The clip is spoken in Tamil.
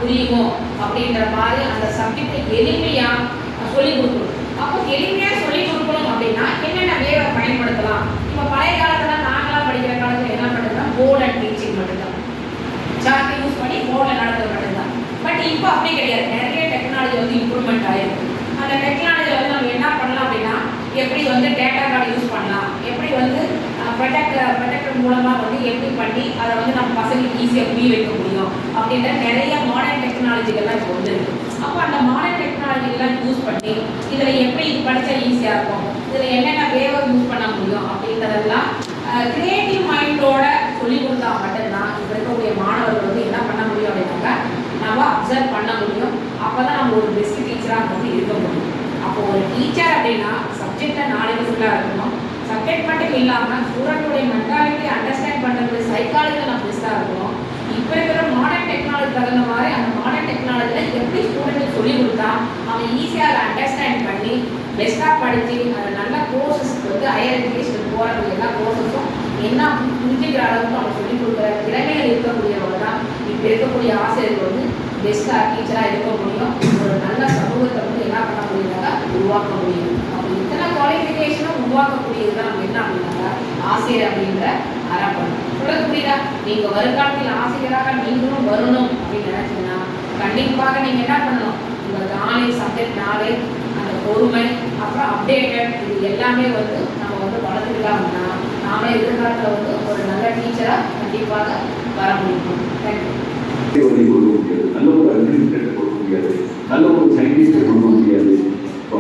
புரியுமோ அப்படின்ற மாதிரி அந்த சப்ஜெக்டை எளிமையாக சொல்லிக் கொடுக்கணும். அப்போ எளிமையாக சொல்லிக் கொடுக்கணும் அப்படின்னா என்னென்ன வேவை பயன்படுத்தலாம்? இப்போ பழைய காலத்தில் நாங்களாம் படிக்கிற காலத்தில் என்ன பண்ணுறதுனா போர்ட் அண்ட் டீச்சிங் மட்டும்தான், சார்ட்டை யூஸ் பண்ணி போர்டில் நடத்துறது மட்டும்தான். பட் இப்போ அப்படி கிடையாது, நிறைய டெக்னாலஜி வந்து இம்ப்ரூவ்மெண்ட் ஆகிருக்கு. அந்த டெக்னாலஜி வந்து நம்ம என்ன பண்ணலாம் அப்படின்னா எப்படி வந்து டேட்டா கார்டு யூஸ் பண்ணலாம், எப்படி வந்து ப்ரொடெக்டர் மூலமாக வந்து எப்படி பண்ணி அதை வந்து நம்ம பசங்களுக்கு ஈஸியாக புரிய வைக்க முடியும் அப்படின்ற நிறைய மாடர்ன் டெக்னாலஜிகள்லாம் இப்போ வந்து இருக்குது. அப்போ அந்த மாடர்ன் டெக்னாலஜிகள்லாம் யூஸ் பண்ணி இதில் எப்படி இது படித்தா ஈஸியாக இருக்கும், இதில் என்னென்ன வேவை யூஸ் பண்ண முடியும் அப்படின்றதெல்லாம் கிரியேட்டிவ் மைண்டோட சொல்லிக் கொடுத்தா மட்டும்தான் இப்போ இருக்கக்கூடிய மாணவர்கள் வந்து என்ன பண்ண முடியும் அப்படின்னாக்கா நம்ம அப்சர்வ் பண்ண முடியும். அப்போ தான் நம்ம ஒரு பெஸ்ட் டீச்சராக வந்து இருக்க முடியும். அப்போ ஒரு டீச்சர் அப்படின்னா சப்ஜெக்டில் நாலேஜ் ஃபுல்லாக இருக்கணும். சப்ஜெக்ட் மட்டும் இல்லாமல் ஸ்டூடெண்ட்டுடைய மென்டாலிட்டி அண்டர்ஸ்டாண்ட் பண்ணுறது சைக்காலஜியில் நம்ம பெஸ்ட்டாக இருக்கணும். இப்போ இருக்கிற மாடர்ன் டெக்னாலஜி தகுந்த மாதிரி அந்த மாடர்ன் டெக்னாலஜியில் எப்படி ஸ்டூடெண்ட்டுக்கு சொல்லிக் கொடுத்தா அவன் ஈஸியாக அதை அண்டர்ஸ்டாண்ட் பண்ணி பெஸ்ட்டாக படித்து அதை நல்ல கோர்சஸ்க்கு வந்து ஹையர் எஜுகேஷனுக்கு போகிற எல்லா கோர்சஸும் என்ன புரிஞ்சுக்கிற அளவுக்கு அவங்க சொல்லிக் கொடுக்குற திறமைகள் இருக்கக்கூடியவங்க தான் இப்போ இருக்கக்கூடிய ஆசிரியர்கள் வந்து பெஸ்ட்டாக டீச்சராக இருக்க முடியும். ஒரு நல்ல சமூகத்தை வந்து என்ன பண்ண முடியும்னாக்கா உருவாக்க முடியும். அப்போ இத்தனை குவாலிஃபிகேஷனும் உருவாக்கக்கூடியது தான் நம்ம என்ன அப்படின்னாக்கா ஆசிரியர் அப்படின்ற அரப்பணம். சொல்ல புரியுதா? நீங்கள் வருங்காலத்தில் ஆசிரியராக நீங்களும் வரணும் அப்படின்னு நினைச்சீங்கன்னா கண்டிப்பாக நீங்கள் என்ன பண்ணணும், உங்கள் நாலேஜ், சப்ஜெக்ட் நாலேஜ், அந்த பொறுமை, அப்புறம் அப்டேட்டட், இது எல்லாமே வந்து நம்ம வந்து வளர்த்துக்கிட்டோம்னா நாமளே எதிர்காலத்தில் வந்து ஒரு நல்ல டீச்சராக கண்டிப்பாக வர முடியும். தேங்க்யூ. நல்ல ஒரு அட்மினிஸ்ட்ரேட்டர் கொடுக்க முடியாது, நல்ல ஒரு சயின்டிஸ்டை கொடுக்க முடியாது.